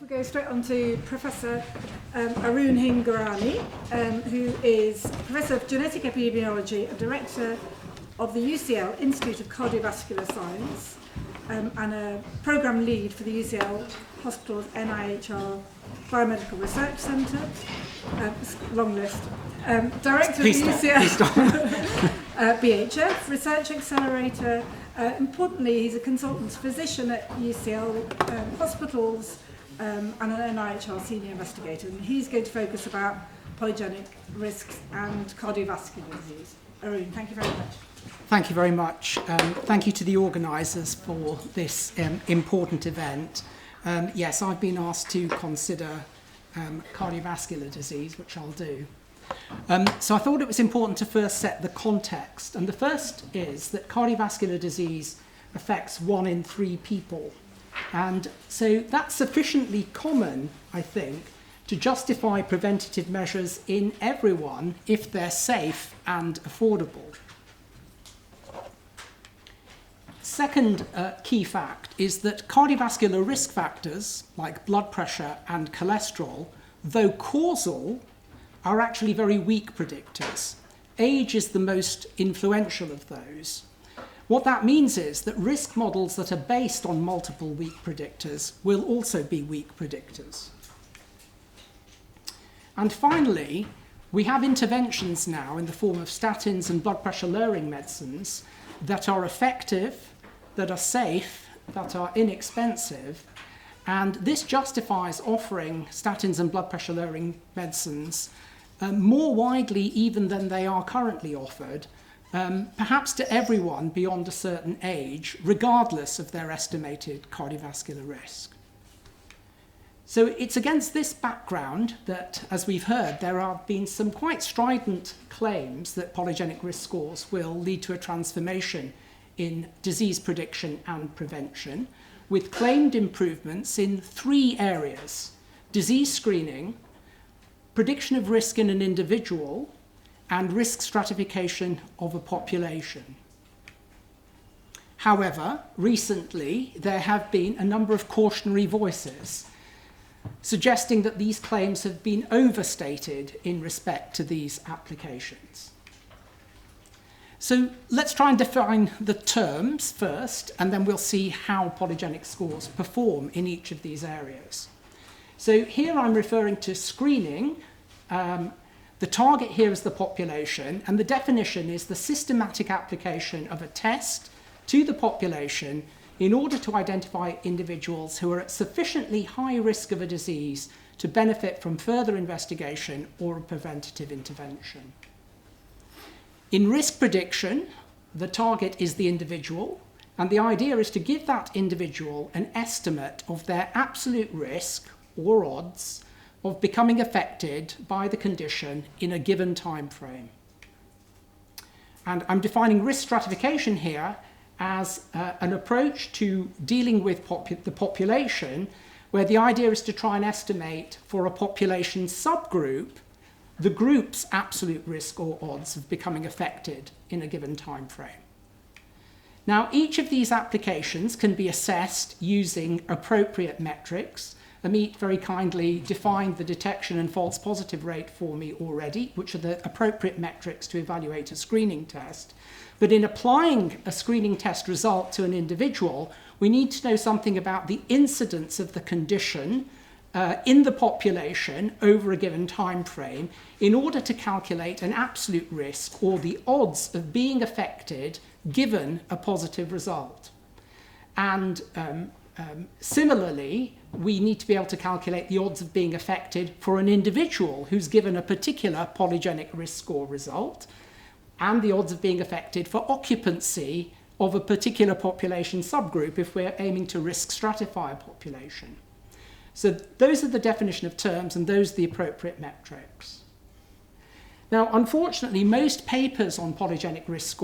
We'll go straight on to Professor Aroon Hingorani, who is Professor of Genetic Epidemiology and Director of the UCL Institute of Cardiovascular Science, and a Programme Lead for the UCL Hospital's NIHR Biomedical Research Centre. Long list. Director of the UCL BHF Research Accelerator. Importantly, he's a consultant physician at UCL hospitals and an NIHR senior investigator. And he's going to focus about polygenic risks and cardiovascular disease. Aroon, thank you very much. Thank you very much. Thank you to the organisers for this important event. Yes, I've been asked to consider cardiovascular disease, which I'll do. So I thought it was important to first set the context. And the first is that cardiovascular disease affects 1 in 3 people. And so that's sufficiently common, I think, to justify preventative measures in everyone if they're safe and affordable. Second key fact is that cardiovascular risk factors like blood pressure and cholesterol, though causal, are actually very weak predictors. Age is the most influential of those. What that means is that risk models that are based on multiple weak predictors will also be weak predictors. And finally, we have interventions now in the form of statins and blood pressure lowering medicines that are effective, that are safe, that are inexpensive, and this justifies offering statins and blood pressure lowering medicines more widely even than they are currently offered, perhaps to everyone beyond a certain age, regardless of their estimated cardiovascular risk. So it's against this background that, as we've heard, there have been some quite strident claims that polygenic risk scores will lead to a transformation in disease prediction and prevention, with claimed improvements in 3 areas: disease screening, prediction of risk in an individual, and risk stratification of a population. However, recently there have been a number of cautionary voices suggesting that these claims have been overstated in respect to these applications. So let's try and define the terms first, and then we'll see how polygenic scores perform in each of these areas. So here I'm referring to screening. The target here is the population, and the definition is the systematic application of a test to the population in order to identify individuals who are at sufficiently high risk of a disease to benefit from further investigation or a preventative intervention. In risk prediction, the target is the individual, and the idea is to give that individual an estimate of their absolute risk or odds of becoming affected by the condition in a given time frame. And I'm defining risk stratification here as an approach to dealing with the population, where the idea is to try and estimate for a population subgroup the group's absolute risk or odds of becoming affected in a given time frame. Now, each of these applications can be assessed using appropriate metrics. Amit very kindly defined the detection and false positive rate for me already, which are the appropriate metrics to evaluate a screening test. But in applying a screening test result to an individual, we need to know something about the incidence of the condition in the population over a given time frame in order to calculate an absolute risk or the odds of being affected given a positive result. And similarly, we need to be able to calculate the odds of being affected for an individual who's given a particular polygenic risk score result, and the odds of being affected for occupancy of a particular population subgroup if we're aiming to risk stratify a population. So those are the definition of terms, and those are the appropriate metrics. Now, unfortunately, most papers on polygenic risk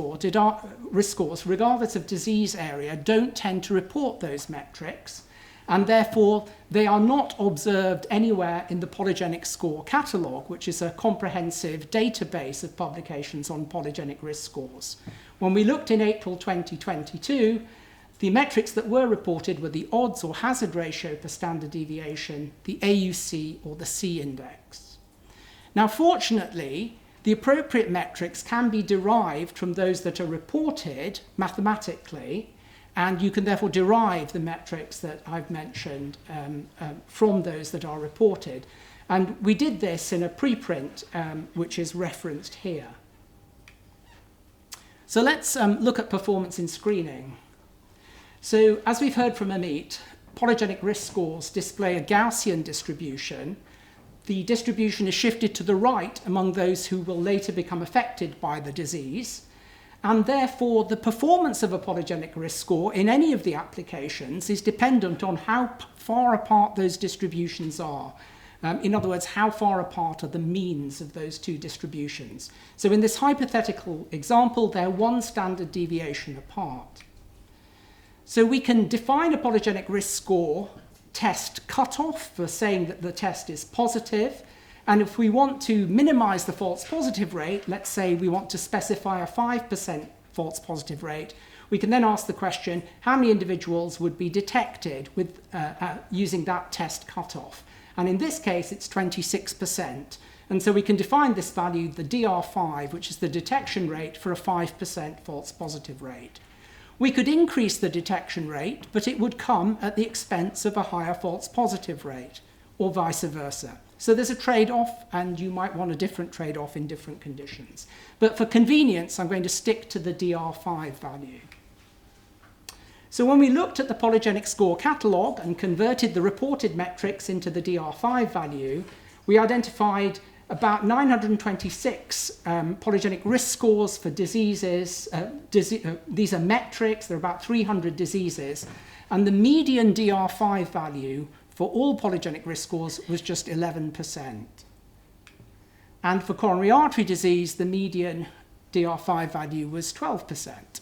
scores, regardless of disease area, don't tend to report those metrics, and therefore they are not observed anywhere in the polygenic score catalogue, which is a comprehensive database of publications on polygenic risk scores. When we looked in April 2022, The metrics that were reported were the odds or hazard ratio per standard deviation, the AUC or the C index. Now, fortunately, the appropriate metrics can be derived from those that are reported mathematically, and you can therefore derive the metrics that I've mentioned from those that are reported. And we did this in a preprint, which is referenced here. So let's look at performance in screening. So as we've heard from Amit, polygenic risk scores display a Gaussian distribution. The distribution is shifted to the right among those who will later become affected by the disease. And therefore, the performance of a polygenic risk score in any of the applications is dependent on how far apart those distributions are. In other words, how far apart are the means of those two distributions. So in this hypothetical example, they're one standard deviation apart. So we can define a polygenic risk score test cutoff for saying that the test is positive. And if we want to minimize the false positive rate, let's say we want to specify a 5% false positive rate, we can then ask the question, how many individuals would be detected with, using that test cutoff? And in this case, it's 26%. And so we can define this value, the DR5, which is the detection rate for a 5% false positive rate. We could increase the detection rate, but it would come at the expense of a higher false positive rate, or vice versa. So there's a trade-off, and you might want a different trade-off in different conditions. But for convenience, I'm going to stick to the DR5 value. So when we looked at the polygenic score catalogue and converted the reported metrics into the DR5 value, we identified about 926 polygenic risk scores for diseases. These are metrics, there are about 300 diseases, and the median DR5 value for all polygenic risk scores was just 11%. And for coronary artery disease, the median DR5 value was 12%.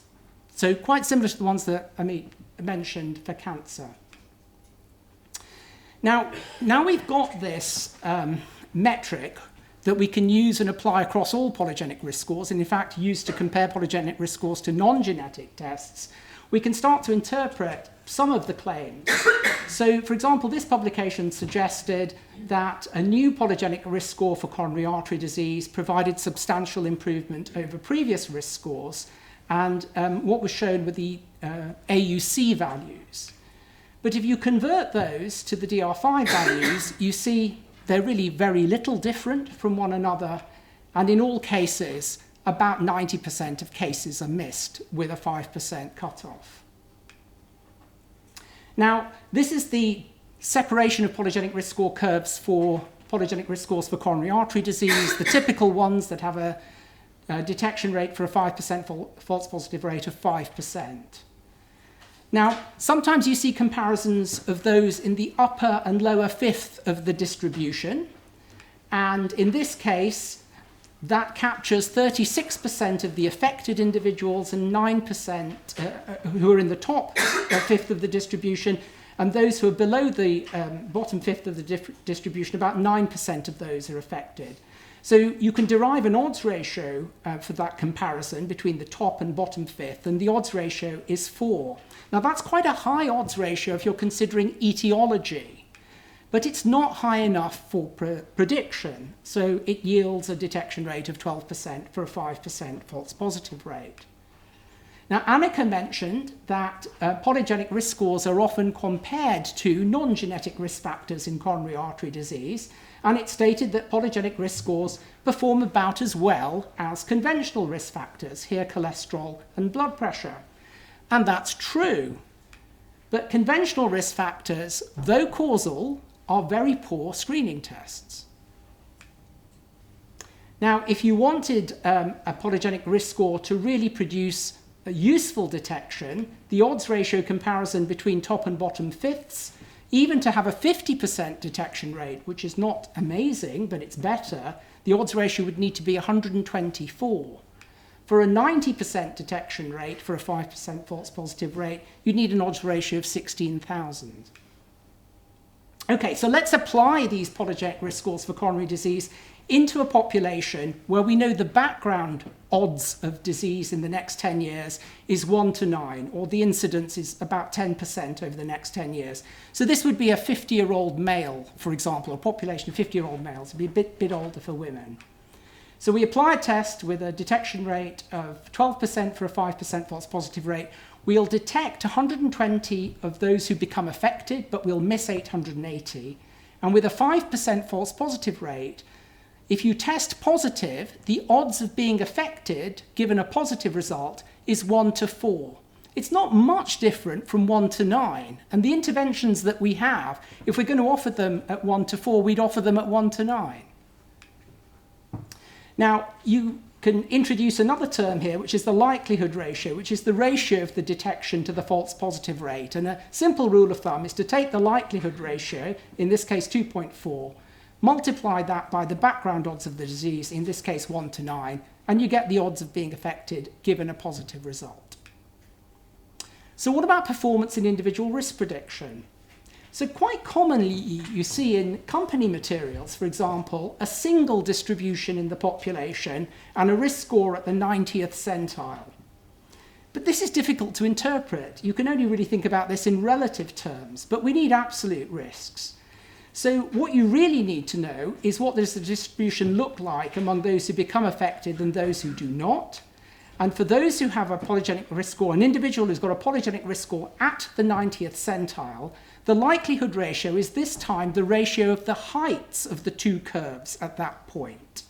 So quite similar to the ones that Amit mentioned for cancer. Now we've got this metric that we can use and apply across all polygenic risk scores, and in fact use to compare polygenic risk scores to non-genetic tests. We can start to interpret some of the claims. So, for example, this publication suggested that a new polygenic risk score for coronary artery disease provided substantial improvement over previous risk scores, and what was shown were the AUC values. But if you convert those to the DR5 values, you see they're really very little different from one another, and in all cases, about 90% of cases are missed with a 5% cutoff. Now, this is the separation of polygenic risk score curves for polygenic risk scores for coronary artery disease, the typical ones that have a detection rate for a 5% false positive rate of 5%. Now, sometimes you see comparisons of those in the upper and lower fifth of the distribution. And in this case, that captures 36% of the affected individuals and 9% who are in the top fifth of the distribution. And those who are below the bottom fifth of the distribution, about 9% of those are affected. So you can derive an odds ratio for that comparison between the top and bottom fifth, and the odds ratio is 4. Now that's quite a high odds ratio if you're considering etiology, but it's not high enough for prediction, so it yields a detection rate of 12% for a 5% false positive rate. Now, Annika mentioned that polygenic risk scores are often compared to non-genetic risk factors in coronary artery disease, and it stated that polygenic risk scores perform about as well as conventional risk factors, here cholesterol and blood pressure. And that's true. But conventional risk factors, though causal, are very poor screening tests. Now, if you wanted a polygenic risk score to really produce a useful detection, the odds ratio comparison between top and bottom fifths, even to have a 50% detection rate, which is not amazing, but it's better, the odds ratio would need to be 124. For a 90% detection rate, for a 5% false positive rate, you'd need an odds ratio of 16,000. Okay, so let's apply these polygenic risk scores for coronary disease into a population where we know the background odds of disease in the next 10 years is 1 to 9, or the incidence is about 10% over the next 10 years. So this would be a 50-year-old male, for example, a population of 50-year-old males. It would be a bit older for women. So we apply a test with a detection rate of 12% for a 5% false positive rate. We'll detect 120 of those who become affected, but we'll miss 880. And with a 5% false positive rate, if you test positive, the odds of being affected, given a positive result, is 1 to 4. It's not much different from 1 to 9. And the interventions that we have, if we're going to offer them at 1 to 4, we'd offer them at 1 to 9. Now, you can introduce another term here, which is the likelihood ratio, which is the ratio of the detection to the false positive rate. And a simple rule of thumb is to take the likelihood ratio, in this case 2.4, multiply that by the background odds of the disease, in this case 1 to 9, and you get the odds of being affected given a positive result. So what about performance in individual risk prediction? So quite commonly you see in company materials, for example, a single distribution in the population and a risk score at the 90th centile. But this is difficult to interpret. You can only really think about this in relative terms, but we need absolute risks. So what you really need to know is what does the distribution look like among those who become affected and those who do not. And for those who have a polygenic risk score, an individual who's got a polygenic risk score at the 90th centile, the likelihood ratio is this time the ratio of the heights of the two curves at that point.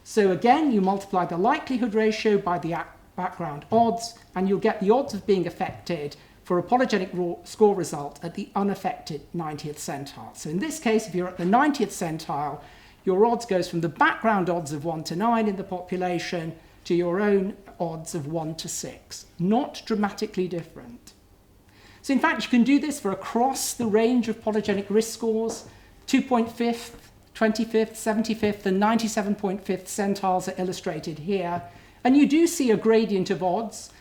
So again, you multiply the likelihood ratio by the background odds, and you'll get the odds of being affected for a polygenic score result at the unaffected 90th centile. So in this case, if you're at the 90th centile, your odds goes from the background odds of 1 to 9 in the population to your own odds of 1 to 6. Not dramatically different. So in fact, you can do this for across the range of polygenic risk scores. 2.5th, 25th, 75th, and 97.5th centiles are illustrated here. And you do see a gradient of odds.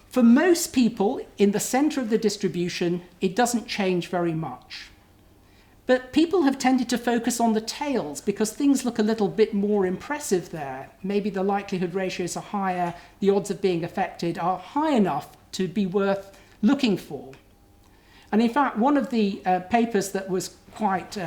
For most people, in the center of the distribution, it doesn't change very much. But people have tended to focus on the tails because things look a little bit more impressive there. Maybe the likelihood ratios are higher, the odds of being affected are high enough to be worth looking for. And in fact, one of the papers that was quite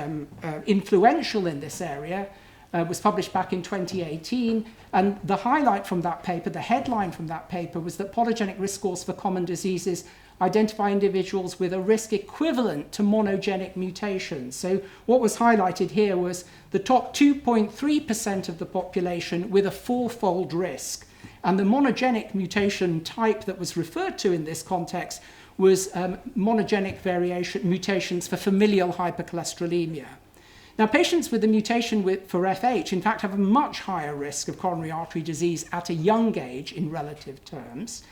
influential in this area was published back in 2018, and the highlight from that paper, the headline from that paper, was that polygenic risk scores for common diseases identify individuals with a risk equivalent to monogenic mutations. So what was highlighted here was the top 2.3% of the population with a fourfold risk, and the monogenic mutation type that was referred to in this context was monogenic mutations for familial hypercholesterolemia. Now, patients with the mutation for FH, in fact, have a much higher risk of coronary artery disease at a young age in relative terms.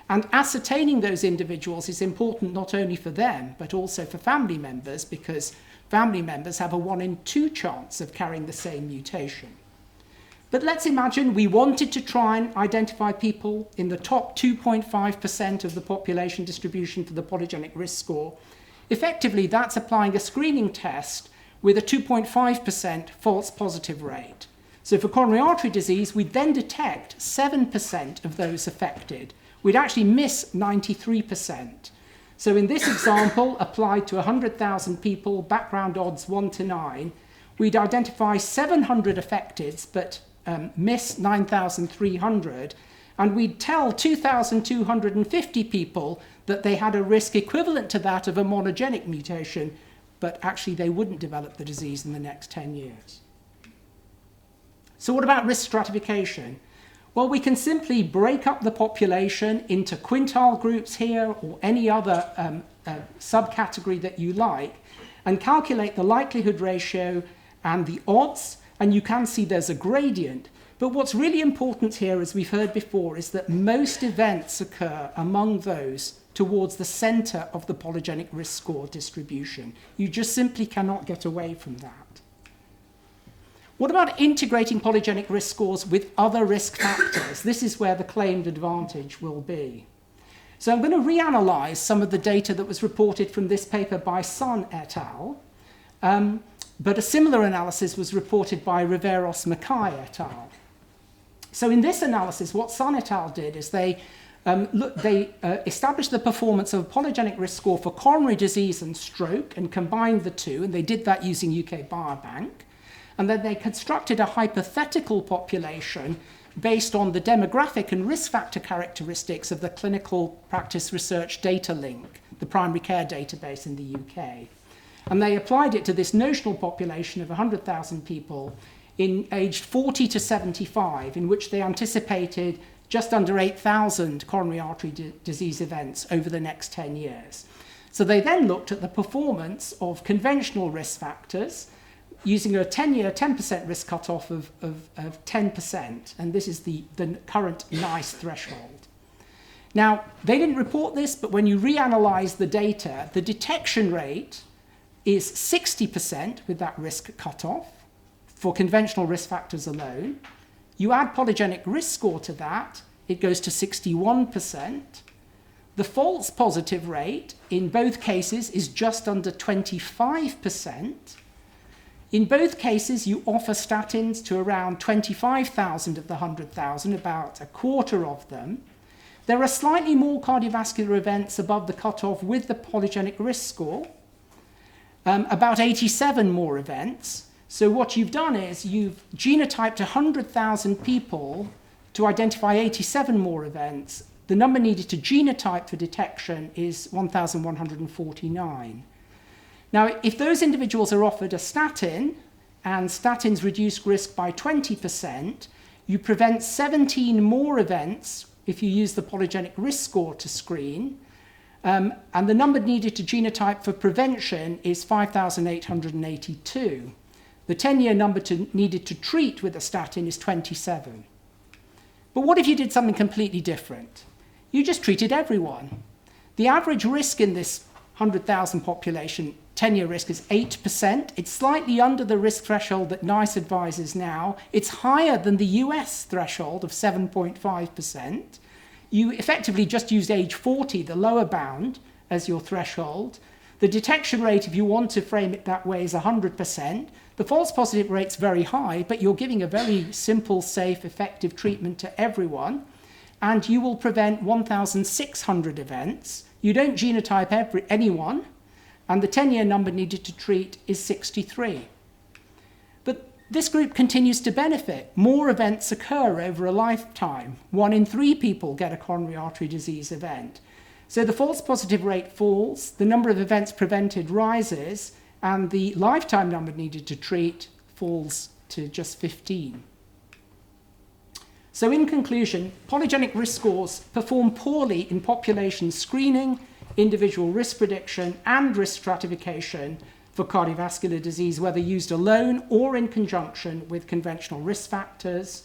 And ascertaining those individuals is important not only for them, but also for family members, because family members have a 1 in 2 chance of carrying the same mutation. But let's imagine we wanted to try and identify people in the top 2.5% of the population distribution for the polygenic risk score. Effectively, that's applying a screening test with a 2.5% false positive rate. So for coronary artery disease, we'd then detect 7% of those affected. We'd actually miss 93%. So in this example, applied to 100,000 people, background odds 1 to 9, we'd identify 700 affected, but miss 9,300, and we'd tell 2,250 people that they had a risk equivalent to that of a monogenic mutation, but actually they wouldn't develop the disease in the next 10 years. So what about risk stratification? Well, we can simply break up the population into quintile groups here or any other subcategory that you like and calculate the likelihood ratio and the odds, and you can see there's a gradient. But what's really important here, as we've heard before, is that most events occur among those towards the center of the polygenic risk score distribution. You just simply cannot get away from that. What about integrating polygenic risk scores with other risk factors? This is where the claimed advantage will be. So I'm going to reanalyze some of the data that was reported from this paper by Sun et al. but a similar analysis was reported by Riveros-Mackay et al. So in this analysis, what Sun et al. Did is they established the performance of a polygenic risk score for coronary disease and stroke and combined the two, and they did that using UK Biobank. And then they constructed a hypothetical population based on the demographic and risk factor characteristics of the Clinical Practice Research Data Link, the primary care database in the UK. And they applied it to this notional population of 100,000 people aged 40 to 75, in which they anticipated just under 8,000 coronary artery disease events over the next 10 years. So they then looked at the performance of conventional risk factors using a 10-year 10% risk cutoff of 10%, and this is the current NICE threshold. Now, they didn't report this, but when you reanalyze the data, the detection rate is 60% with that risk cutoff for conventional risk factors alone. You add polygenic risk score to that, it goes to 61%. The false positive rate in both cases is just under 25%. In both cases, you offer statins to around 25,000 of the 100,000, about a quarter of them. There are slightly more cardiovascular events above the cutoff with the polygenic risk score, about 87 more events. So what you've done is you've genotyped 100,000 people to identify 87 more events. The number needed to genotype for detection is 1,149. Now, if those individuals are offered a statin, and statins reduce risk by 20%, you prevent 17 more events if you use the polygenic risk score to screen, and the number needed to genotype for prevention is 5,882. The 10-year number needed to treat with a statin is 27. But what if you did something completely different? You just treated everyone. The average risk in this 100,000 population 10-year risk is 8%. It's slightly under the risk threshold that NICE advises now. It's higher than the US threshold of 7.5%. You effectively just used age 40, the lower bound, as your threshold. The detection rate, if you want to frame it that way, is 100%. The false positive rate's very high, but you're giving a very simple, safe, effective treatment to everyone. And you will prevent 1,600 events. You don't genotype anyone. And the 10-year number needed to treat is 63. But this group continues to benefit. More events occur over a lifetime. 1 in 3 people get a coronary artery disease event. So the false positive rate falls, the number of events prevented rises, and the lifetime number needed to treat falls to just 15. So in conclusion, polygenic risk scores perform poorly in population screening, individual risk prediction, and risk stratification for cardiovascular disease, whether used alone or in conjunction with conventional risk factors.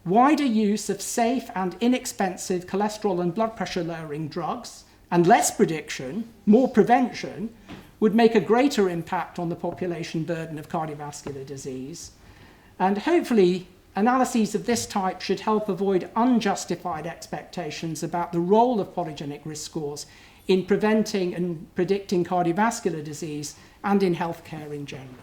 Wider use of safe and inexpensive cholesterol and blood pressure lowering drugs, and less prediction, more prevention, would make a greater impact on the population burden of cardiovascular disease. And hopefully, analyses of this type should help avoid unjustified expectations about the role of polygenic risk scores in preventing and predicting cardiovascular disease and in healthcare in general.